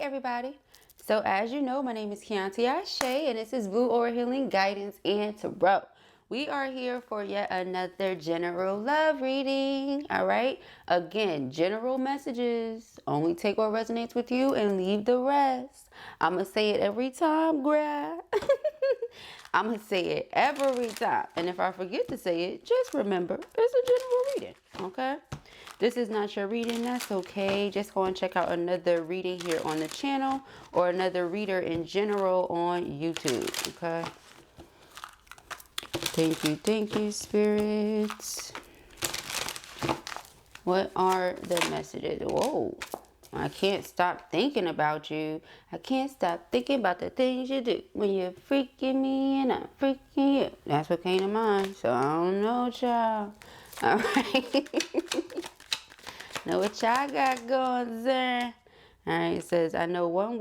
everybody. So as you know, my name is Kianti Ayshea and this is Blue Aura Healing Guidance and Tarot. We are here for yet another general love reading. All right. Again, general messages. Only take what resonates with you and leave the rest. I'm going to say it every time, bruh. I'm going to say it every time. And if I forget to say it, just remember, it's a general reading. Okay. This is not your reading, that's okay. Just go and check out another reading here on the channel or another reader in general on YouTube, okay? Thank you, spirits. What are the messages? Whoa, I can't stop thinking about you. I can't stop thinking about the things you do when you're freaking me and I'm freaking you. That's what came to mind, so I don't know, child. All right. Know what y'all got going, sir? Alright, it says, I know one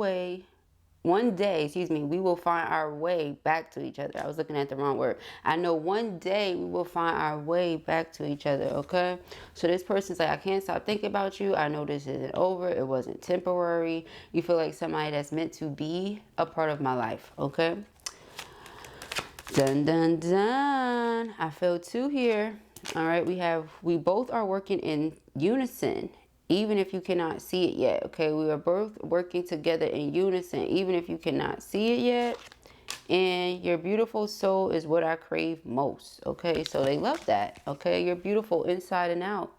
day, we will find our way back to each other. I was looking at the wrong word. I know one day we will find our way back to each other, okay? So this person's like, I can't stop thinking about you. I know this isn't over. It wasn't temporary. You feel like somebody that's meant to be a part of my life, okay? Dun, dun, dun. I feel two here. All right, we both are working in unison, even if you cannot see it yet. Okay, we are both working together in unison, even if you cannot see it yet. And your beautiful soul is what I crave most. Okay, so they love that. Okay, you're beautiful inside and out.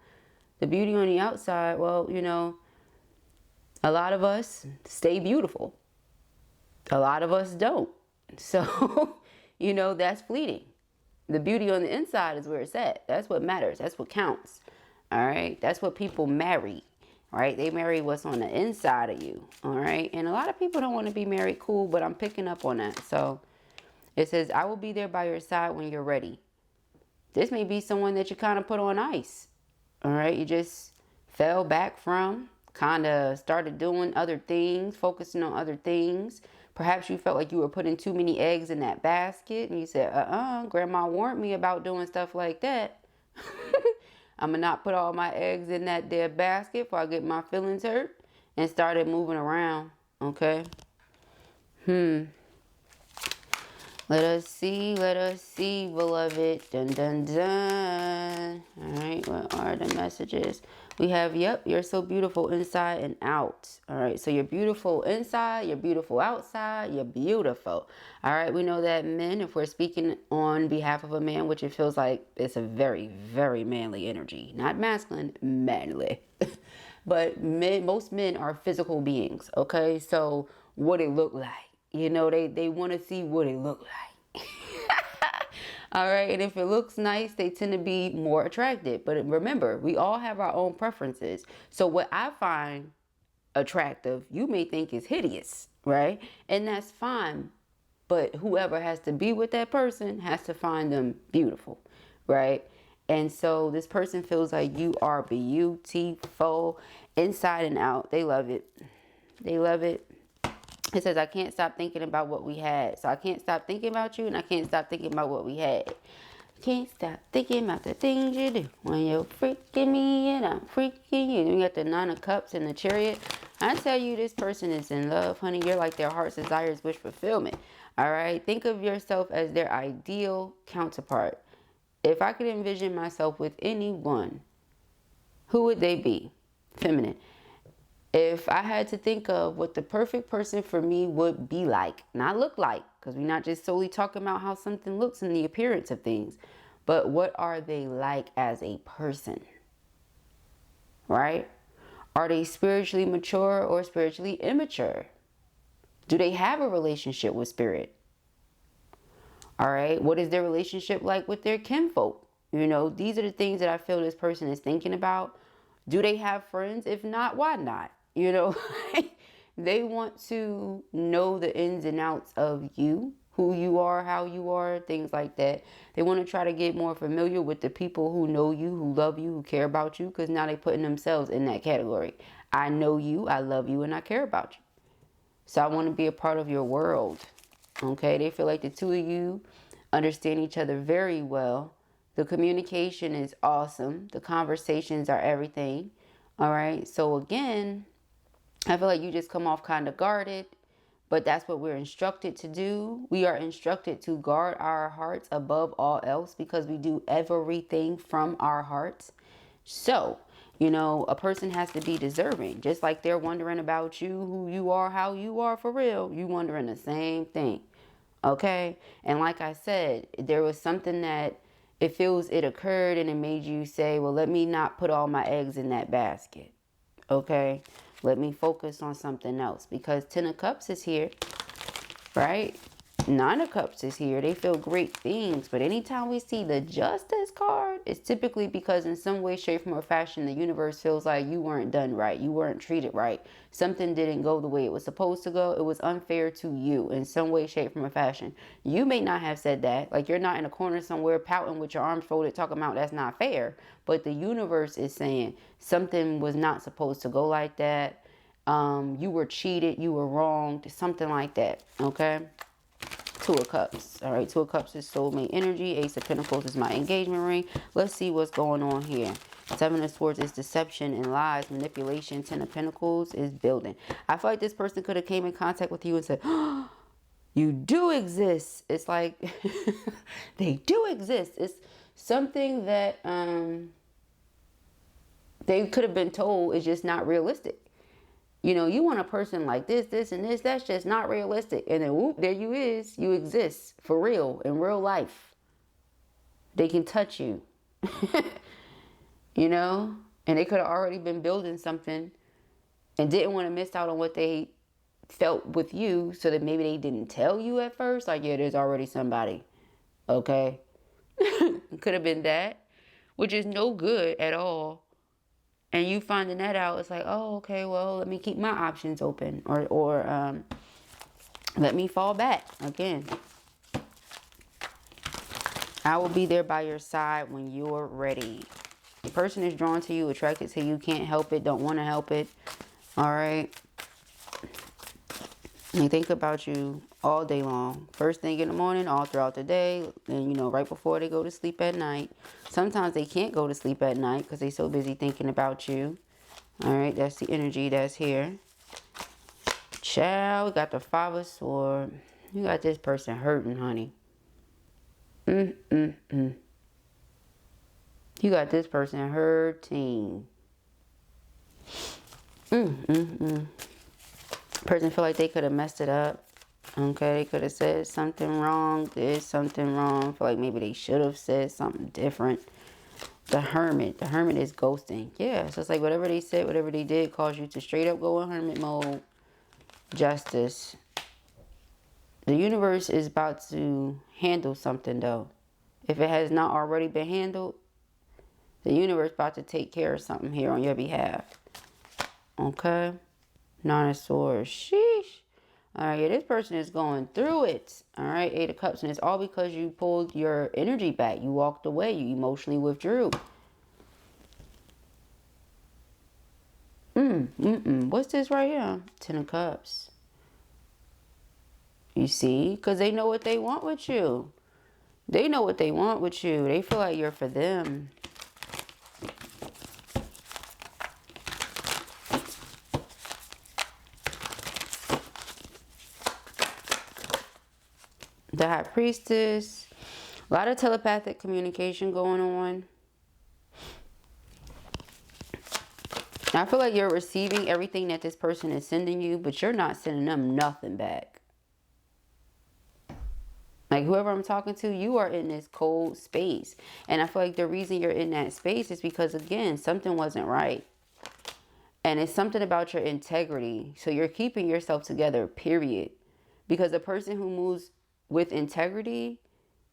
The beauty on the outside, well, you know, a lot of us stay beautiful. A lot of us don't. So, you know, that's fleeting. The beauty on the inside is where it's at. That's what matters. That's what counts. All right. That's what people marry. Right. They marry what's on the inside of you. All right. And a lot of people don't want to be married. Cool. But I'm picking up on that. So it says, I will be there by your side when you're ready. This may be someone that you kind of put on ice. All right. You just fell back from, kind of started doing other things, focusing on other things. Perhaps you felt like you were putting too many eggs in that basket and you said, grandma warned me about doing stuff like that. I'm going to not put all my eggs in that there basket before I get my feelings hurt, and started moving around. Okay. Let us see, beloved. Dun, dun, dun. All right, what are the messages? We have, yep, you're so beautiful inside and out. All right, so you're beautiful inside, you're beautiful outside, you're beautiful. All right, we know that men, if we're speaking on behalf of a man, which it feels like it's a very, very manly energy. Not masculine, manly. But most men are physical beings, okay? So what it look like. You know, they want to see what it look like. All right. And if it looks nice, they tend to be more attractive. But remember, we all have our own preferences. So what I find attractive, you may think is hideous, right? And that's fine. But whoever has to be with that person has to find them beautiful, right? And so this person feels like you are beautiful inside and out. They love it. They love it. It says, I can't stop thinking about what we had. So I can't stop thinking about you, and I can't stop thinking about what we had. Can't stop thinking about the things you do when you're freaking me and I'm freaking you. You got the 9 of Cups and the Chariot. I tell you, this person is in love, honey. You're like their heart's desires, wish fulfillment. All right. Think of yourself as their ideal counterpart. If I could envision myself with anyone, who would they be? Feminine. If I had to think of what the perfect person for me would be like, not look like, because we're not just solely talking about how something looks in the appearance of things, but what are they like as a person, right? Are they spiritually mature or spiritually immature? Do they have a relationship with spirit? All right. What is their relationship like with their kinfolk? You know, these are the things that I feel this person is thinking about. Do they have friends? If not, why not? You know, they want to know the ins and outs of you, who you are, how you are, things like that. They want to try to get more familiar with the people who know you, who love you, who care about you, because now they're putting themselves in that category. I know you, I love you, and I care about you. So I want to be a part of your world. Okay, they feel like the two of you understand each other very well. The communication is awesome. The conversations are everything. All right. So again, I feel like you just come off kind of guarded, but that's what we're instructed to do. We are instructed to guard our hearts above all else because we do everything from our hearts. So, you know, a person has to be deserving. Just like they're wondering about you, who you are, how you are for real. You wondering the same thing. Okay? And like I said, there was something that it feels it occurred and it made you say, well, let me not put all my eggs in that basket. Okay? Let me focus on something else because 10 of Cups is here, right? 9 of Cups is here. They feel great things. But anytime we see the Justice card, it's typically because in some way, shape, form, or fashion, the universe feels like you weren't done right. You weren't treated right. Something didn't go the way it was supposed to go. It was unfair to you in some way, shape, form, or fashion. You may not have said that. Like you're not in a corner somewhere pouting with your arms folded talking about that's not fair. But the universe is saying something was not supposed to go like that. You were cheated. You were wronged. Something like that. Okay? 2 of Cups. All right, 2 of Cups is soulmate energy. Ace of Pentacles is my engagement ring. Let's see what's going on here. 7 of Swords is deception and lies, manipulation. 10 of Pentacles is building. I feel like this person could have came in contact with you and said, oh, you do exist. It's like they do exist. It's something that they could have been told is just not realistic. You know, you want a person like this, this, and this. That's just not realistic. And then, whoop, there you is. You exist for real, in real life. They can touch you. You know? And they could have already been building something and didn't want to miss out on what they felt with you. So that maybe they didn't tell you at first. Like, yeah, there's already somebody. Okay? Could have been that. Which is no good at all. And you finding that out, it's like, oh, okay, well, let me keep my options open. Or let me fall back. Again, I will be there by your side when you're ready. The person is drawn to you, attracted to you, can't help it, don't want to help it. All right? They think about you all day long. First thing in the morning, all throughout the day. And, you know, right before they go to sleep at night. Sometimes they can't go to sleep at night because they're so busy thinking about you. All right, that's the energy that's here. Child, we got the 5 of Swords. You got this person hurting, honey. You got this person hurting. Person feel like they could have messed it up. Okay, they could have said something wrong, did something wrong. Feel like maybe they should have said something different. The Hermit. The Hermit is ghosting. Yeah, so it's like whatever they said, whatever they did caused you to straight up go in hermit mode. Justice. The universe is about to handle something though. If it has not already been handled, the universe about to take care of something here on your behalf. Okay? 9 of Swords. Sheesh. Alright, yeah, this person is going through it. Alright, 8 of Cups. And it's all because you pulled your energy back. You walked away. You emotionally withdrew. What's this right here? 10 of Cups. You see? Because they know what they want with you. They know what they want with you. They feel like you're for them. The High Priestess. A lot of telepathic communication going on. I feel like you're receiving everything that this person is sending you, but you're not sending them nothing back. Like whoever I'm talking to, you are in this cold space. And I feel like the reason you're in that space is because, again, something wasn't right. And it's something about your integrity. So you're keeping yourself together, period. Because a person who moves with integrity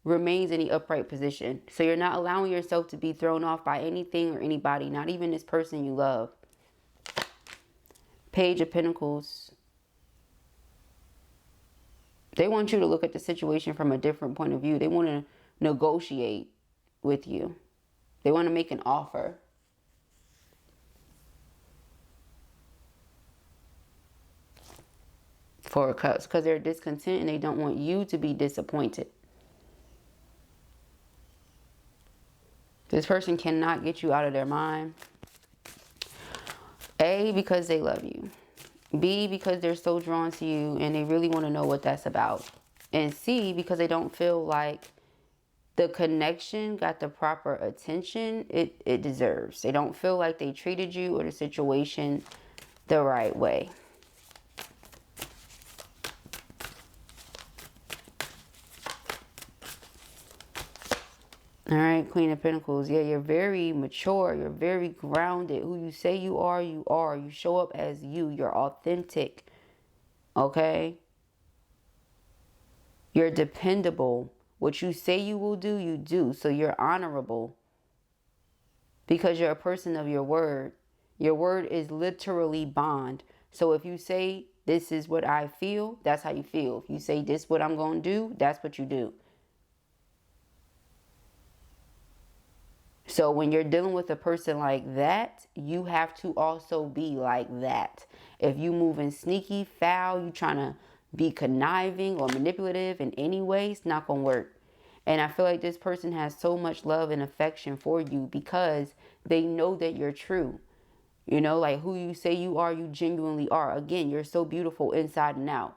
remains in the upright position. So you're not allowing yourself to be thrown off by anything or anybody, not even this person you love. Page of Pentacles. They want you to look at the situation from a different point of view. They want to negotiate with you. They want to make an offer. Four of Cups, because they're discontent and they don't want you to be disappointed. This person cannot get you out of their mind. A, because they love you. B, because they're so drawn to you and they really want to know what that's about. And C, because they don't feel like the connection got the proper attention it deserves. They don't feel like they treated you or the situation the right way. All right, Queen of Pentacles. Yeah, you're very mature. You're very grounded. Who you say you are, you are. You show up as you. You're authentic. Okay? You're dependable. What you say you will do, you do. So you're honorable. Because you're a person of your word. Your word is literally bond. So if you say, this is what I feel, that's how you feel. If you say, this is what I'm going to do, that's what you do. So when you're dealing with a person like that, you have to also be like that. If you moving sneaky, foul, you trying to be conniving or manipulative in any way, it's not going to work. And I feel like this person has so much love and affection for you because they know that you're true. You know, like who you say you are, you genuinely are. Again, you're so beautiful inside and out.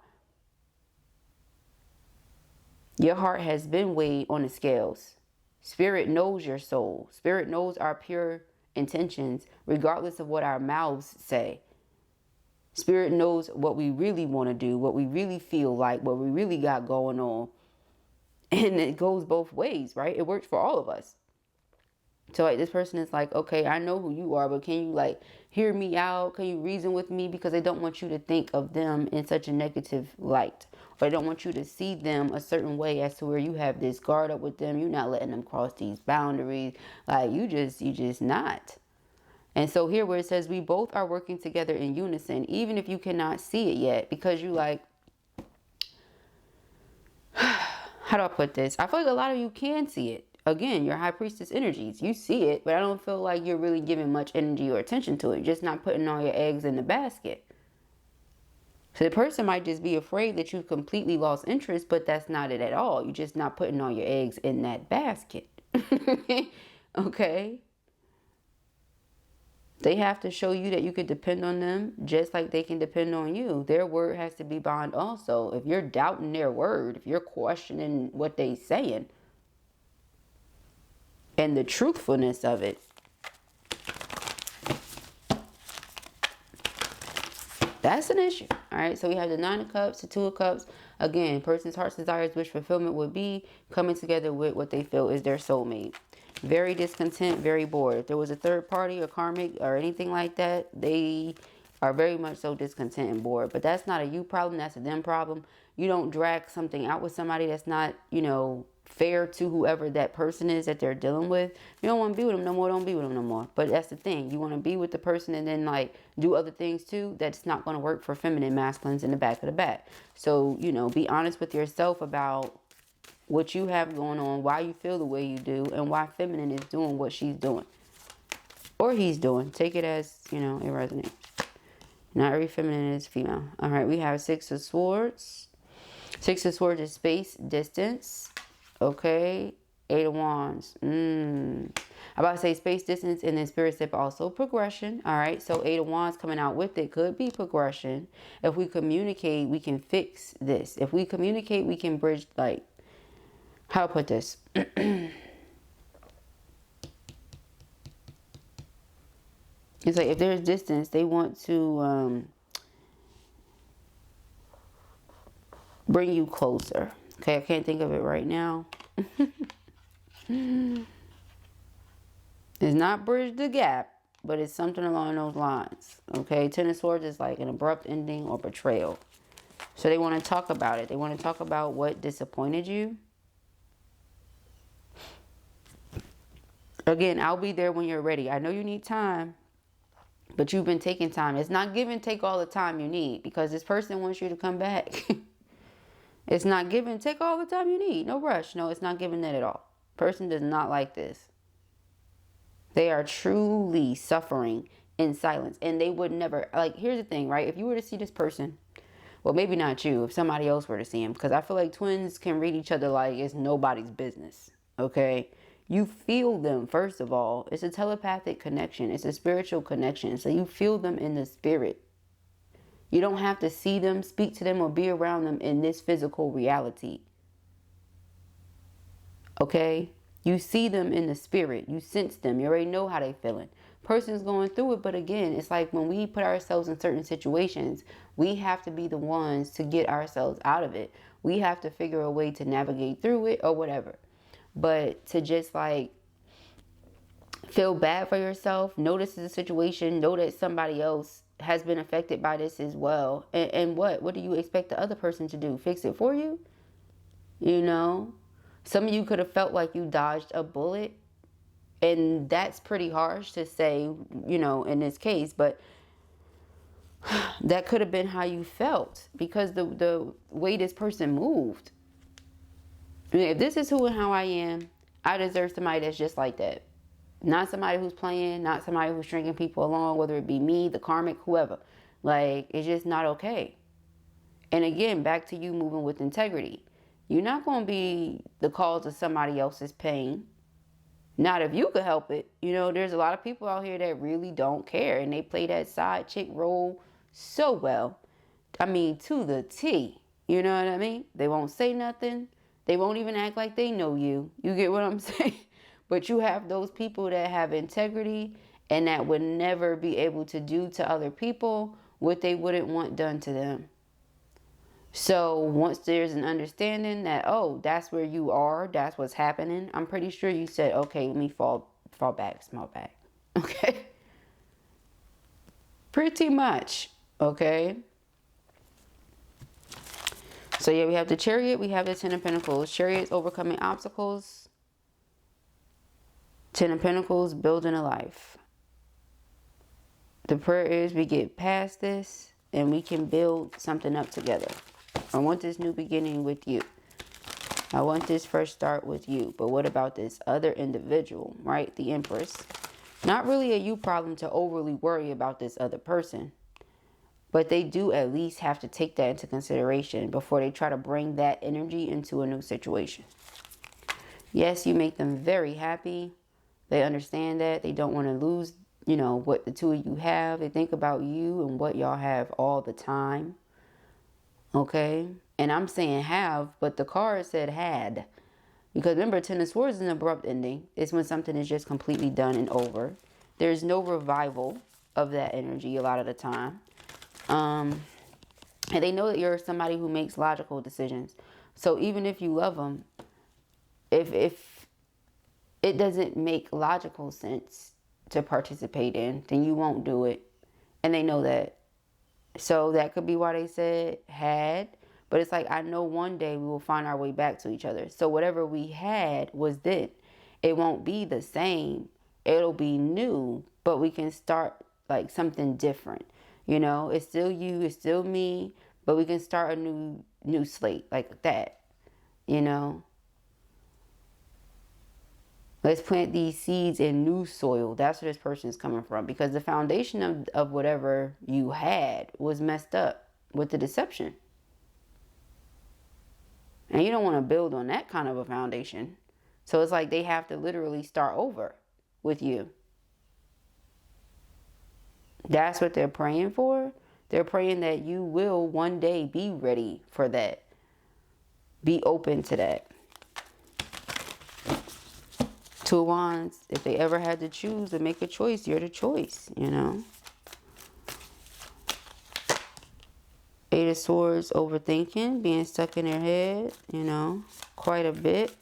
Your heart has been weighed on the scales. Spirit knows your soul. Spirit knows our pure intentions, regardless of what our mouths say. Spirit knows what we really want to do, what we really feel like, what we really got going on. And it goes both ways, right? It works for all of us. So like this person is like, okay, I know who you are, but can you like hear me out? Can you reason with me? Because they don't want you to think of them in such a negative light. Or they don't want you to see them a certain way as to where you have this guard up with them. You're not letting them cross these boundaries. Like you just not. And so here where it says we both are working together in unison, even if you cannot see it yet, because you like, how do I put this? I feel like a lot of you can see it. Again, your high priestess energies, you see it, but I don't feel like you're really giving much energy or attention to it. You're just not putting all your eggs in the basket. So the person might just be afraid that you've completely lost interest, but that's not it at all. You're just not putting all your eggs in that basket. Okay? They have to show you that you could depend on them just like they can depend on you. Their word has to be bond also. If you're doubting their word, if you're questioning what they're saying and the truthfulness of it, that's an issue. All right, so we have the 9 of Cups, the 2 of Cups. Again, person's heart's desires, wish fulfillment would be coming together with what they feel is their soulmate. Very discontent, very bored. If there was a third party or karmic or anything like that, they are very much so discontent and bored. But that's not a you problem, that's a them problem. You don't drag something out with somebody that's not, you know, fair to whoever that person is that they're dealing with. You don't want to be with them no more, don't be with them no more. But that's the thing. You want to be with the person and then like do other things too. That's not going to work for feminine masculines in the back of the back. So, you know, be honest with yourself about what you have going on, why you feel the way you do, and why feminine is doing what she's doing. Or he's doing. Take it as, you know, it resonates. Not every feminine is female. All right, we have 6 of Swords. 6 of Swords is space, distance. Okay, 8 of Wands. I'm about to say space, distance, and then Spirit step also progression. All right, so 8 of Wands coming out with it could be progression. If we communicate, we can fix this. If we communicate, we can bridge, like, how to put this? It's like if there's distance, they want to bring you closer. Okay, I can't think of it right now. It's not bridge the gap, but it's something along those lines. Okay, 10 of Swords is like an abrupt ending or betrayal. So they want to talk about it. They want to talk about what disappointed you. Again, I'll be there when you're ready. I know you need time, but you've been taking time. It's not give and take all the time you need because this person wants you to come back. It's not give and take all the time you need. No rush. No, it's not giving that at all. Person does not like this. They are truly suffering in silence. And they would never, like, here's the thing, right? If you were to see this person, well, maybe not you, if somebody else were to see him, because I feel like twins can read each other like it's nobody's business, okay? You feel them, first of all. It's a telepathic connection. It's a spiritual connection. So you feel them in the spirit. You don't have to see them, speak to them, or be around them in this physical reality. Okay? You see them in the spirit. You sense them. You already know how they're feeling. Person's going through it, but again, it's like when we put ourselves in certain situations, we have to be the ones to get ourselves out of it. We have to figure a way to navigate through it or whatever. But to just like feel bad for yourself, know this is a situation, know that somebody else has been affected by this as well. And what do you expect the other person to do? Fix it for you? You know? Some of you could have felt like you dodged a bullet. And that's pretty harsh to say, you know, in this case. But that could have been how you felt because the way this person moved. I mean, if this is who and how I am, I deserve somebody that's just like that. Not somebody who's playing, not somebody who's stringing people along, whether it be me, the karmic, whoever. Like, it's just not okay. And again, back to you moving with integrity. You're not going to be the cause of somebody else's pain. Not if you could help it. You know, there's a lot of people out here that really don't care. And they play that side chick role so well. I mean, to the T. You know what I mean? They won't say nothing. They won't even act like they know you. You get what I'm saying? But you have those people that have integrity and that would never be able to do to other people what they wouldn't want done to them. So once there's an understanding that, oh, that's where you are, that's what's happening, I'm pretty sure you said, okay, let me fall back, small back. Okay? Pretty much. Okay? So yeah, we have the Chariot, we have the Ten of Pentacles. Chariot's overcoming obstacles. Ten of Pentacles, building a life. The prayer is we get past this and we can build something up together. I want this new beginning with you. I want this fresh start with you. But what about this other individual, right? The Empress. Not really a you problem to overly worry about this other person. But they do at least have to take that into consideration before they try to bring that energy into a new situation. Yes, you make them very happy. They understand that. They don't want to lose, you know, what the two of you have. They think about you and what y'all have all the time. Okay? And I'm saying have, but the card said had. Because remember, Ten of Swords is an abrupt ending. It's when something is just completely done and over. There's no revival of that energy a lot of the time. And they know that you're somebody who makes logical decisions. So even if you love them, if it doesn't make logical sense to participate in, then you won't do it. And they know that. So that could be why they said had. But it's like, I know one day we will find our way back to each other. So whatever we had was then. It won't be the same. It'll be new. But we can start like something different. You know, it's still you, it's still me. But we can start a new slate like that. You know. Let's plant these seeds in new soil. That's where this person is coming from. Because the foundation of whatever you had was messed up with the deception. And you don't want to build on that kind of a foundation. So it's like they have to literally start over with you. That's what they're praying for. They're praying that you will one day be ready for that. Be open to that. Two of Wands, if they ever had to choose and make a choice, you're the choice, you know. Eight of Swords, overthinking, being stuck in their head, you know, quite a bit.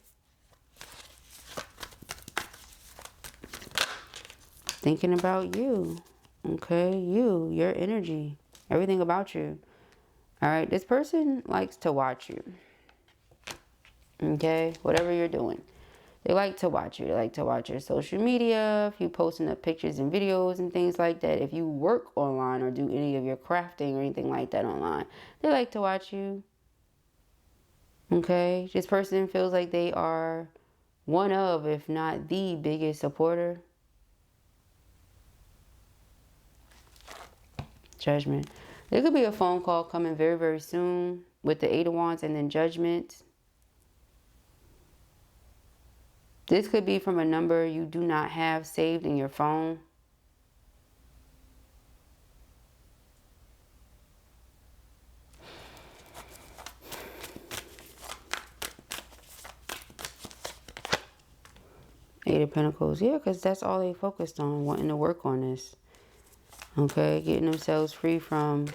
Thinking about you, okay, your energy, everything about you. All right, this person likes to watch you, okay, whatever you're doing. They like to watch you. They like to watch your social media. If you posting up pictures and videos and things like that. If you work online or do any of your crafting or anything like that online. They like to watch you. Okay. This person feels like they are one of, if not the biggest supporter. Judgment. There could be a phone call coming very, very soon with the Eight of Wands and then Judgment. This could be from a number you do not have saved in your phone. Eight of Pentacles. Yeah, because that's all they focused on, wanting to work on this. Okay, getting themselves free from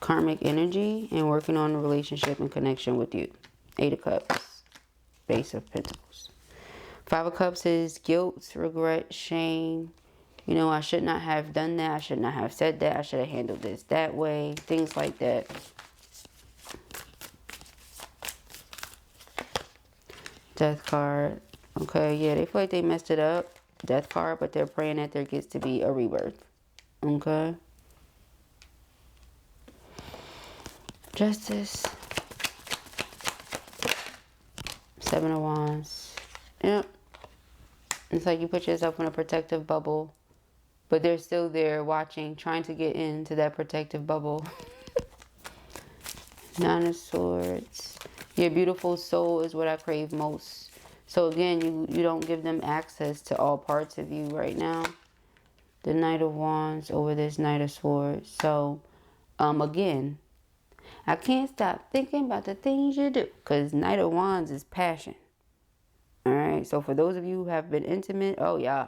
karmic energy and working on the relationship and connection with you. Eight of Cups. Ace of Pentacles. Five of Cups is guilt, regret, shame. You know, I should not have done that. I should not have said that. I should have handled this that way. Things like that. Death card. Okay, yeah, they feel like they messed it up. Death card, but they're praying that there gets to be a rebirth. Okay. Justice. Seven of Wands. Yep. It's like you put yourself in a protective bubble, but they're still there watching, trying to get into that protective bubble. Nine of Swords. Your beautiful soul is what I crave most. So again, you don't give them access to all parts of you right now. The Knight of Wands over this Knight of Swords. So, again, I can't stop thinking about the things you do. Because Knight of Wands is passion. Alright, so for those of you who have been intimate, oh yeah.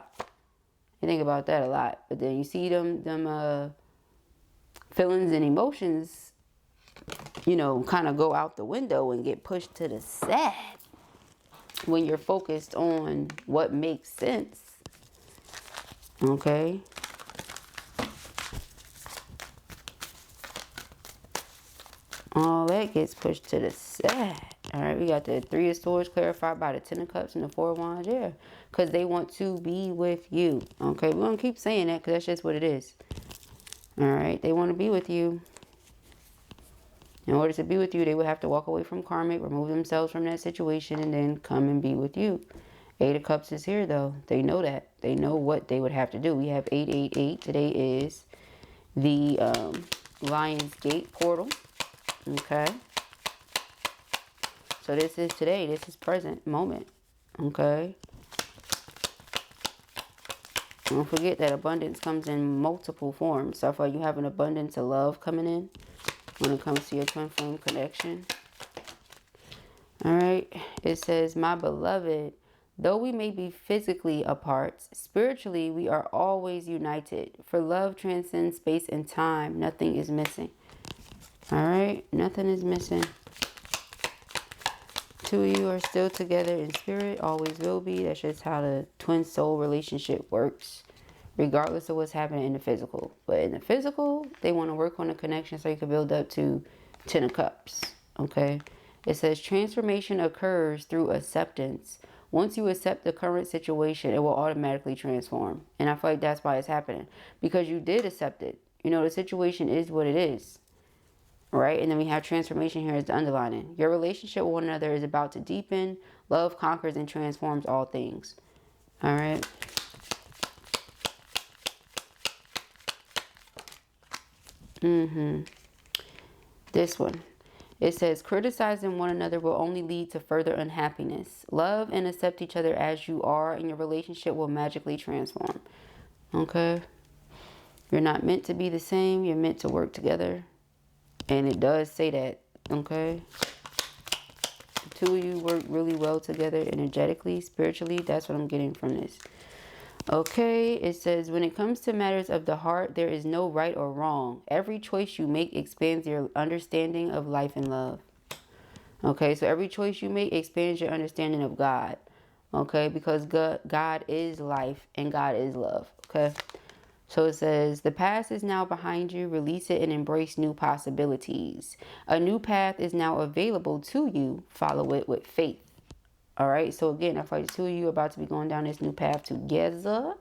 You think about that a lot. But then you see them feelings and emotions, you know, kind of go out the window and get pushed to the side when you're focused on what makes sense. Okay. All that gets pushed to the side. All right, we got the Three of Swords clarified by the Ten of Cups and the Four of Wands. Yeah, because they want to be with you. Okay, we're going to keep saying that because that's just what it is. All right, they want to be with you. In order to be with you, they would have to walk away from karmic, remove themselves from that situation, and then come and be with you. Eight of Cups is here, though. They know that. They know what they would have to do. We have 888. Today is the Lion's Gate portal. Okay. So this is today. This is present moment. Okay. Don't forget that abundance comes in multiple forms. So I feel like you have an abundance of love coming in when it comes to your twin flame connection. All right. It says, my beloved, though we may be physically apart, spiritually we are always united. For love transcends space and time. Nothing is missing. All right. Nothing is missing. Two of you are still together in spirit. Always will be. That's just how the twin soul relationship works. Regardless of what's happening in the physical. But in the physical, they want to work on a connection so you can build up to 10 of Cups. Okay. It says transformation occurs through acceptance. Once you accept the current situation, it will automatically transform. And I feel like that's why it's happening. Because you did accept it. You know, the situation is what it is. Right? And then we have transformation here as the underlining. Your relationship with one another is about to deepen. Love conquers and transforms all things. All right. This one. It says, criticizing one another will only lead to further unhappiness. Love and accept each other as you are, and your relationship will magically transform. Okay? You're not meant to be the same. You're meant to work together. And it does say that. Okay? The two of you work really well together energetically, spiritually. That's what I'm getting from this. Okay, it says, when it comes to matters of the heart, there is no right or wrong. Every choice you make expands your understanding of life and love. Okay, so every choice you make expands your understanding of God. Okay, because God is life and God is love. Okay, so it says, the past is now behind you. Release it and embrace new possibilities. A new path is now available to you. Follow it with faith. All right, so again, I feel like the two of you are about to be going down this new path together.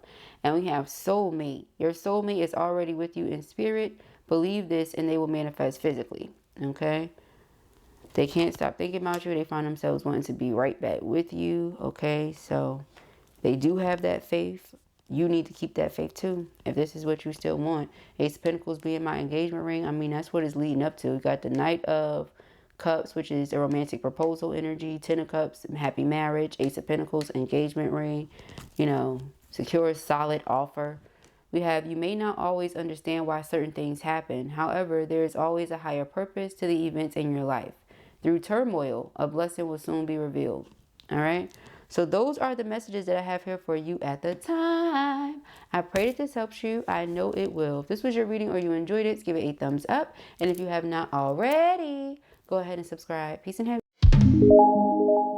And we have soulmate. Your soulmate is already with you in spirit. Believe this and they will manifest physically. Okay? They can't stop thinking about you. They find themselves wanting to be right back with you. Okay, so they do have that faith. You need to keep that faith too, if this is what you still want. Ace of Pentacles being my engagement ring. I mean, that's what it's leading up to. We got the Knight of Cups, which is a romantic proposal energy. 10 of Cups, happy marriage. Ace of Pentacles, engagement ring. You know, secure, solid offer. We have, you may not always understand why certain things happen. However, there is always a higher purpose to the events in your life. Through turmoil, a blessing will soon be revealed. All right. So those are the messages that I have here for you at the time. I pray that this helps you. I know it will. If this was your reading or you enjoyed it, give it a thumbs up. And if you have not already, go ahead and subscribe. Peace and happiness.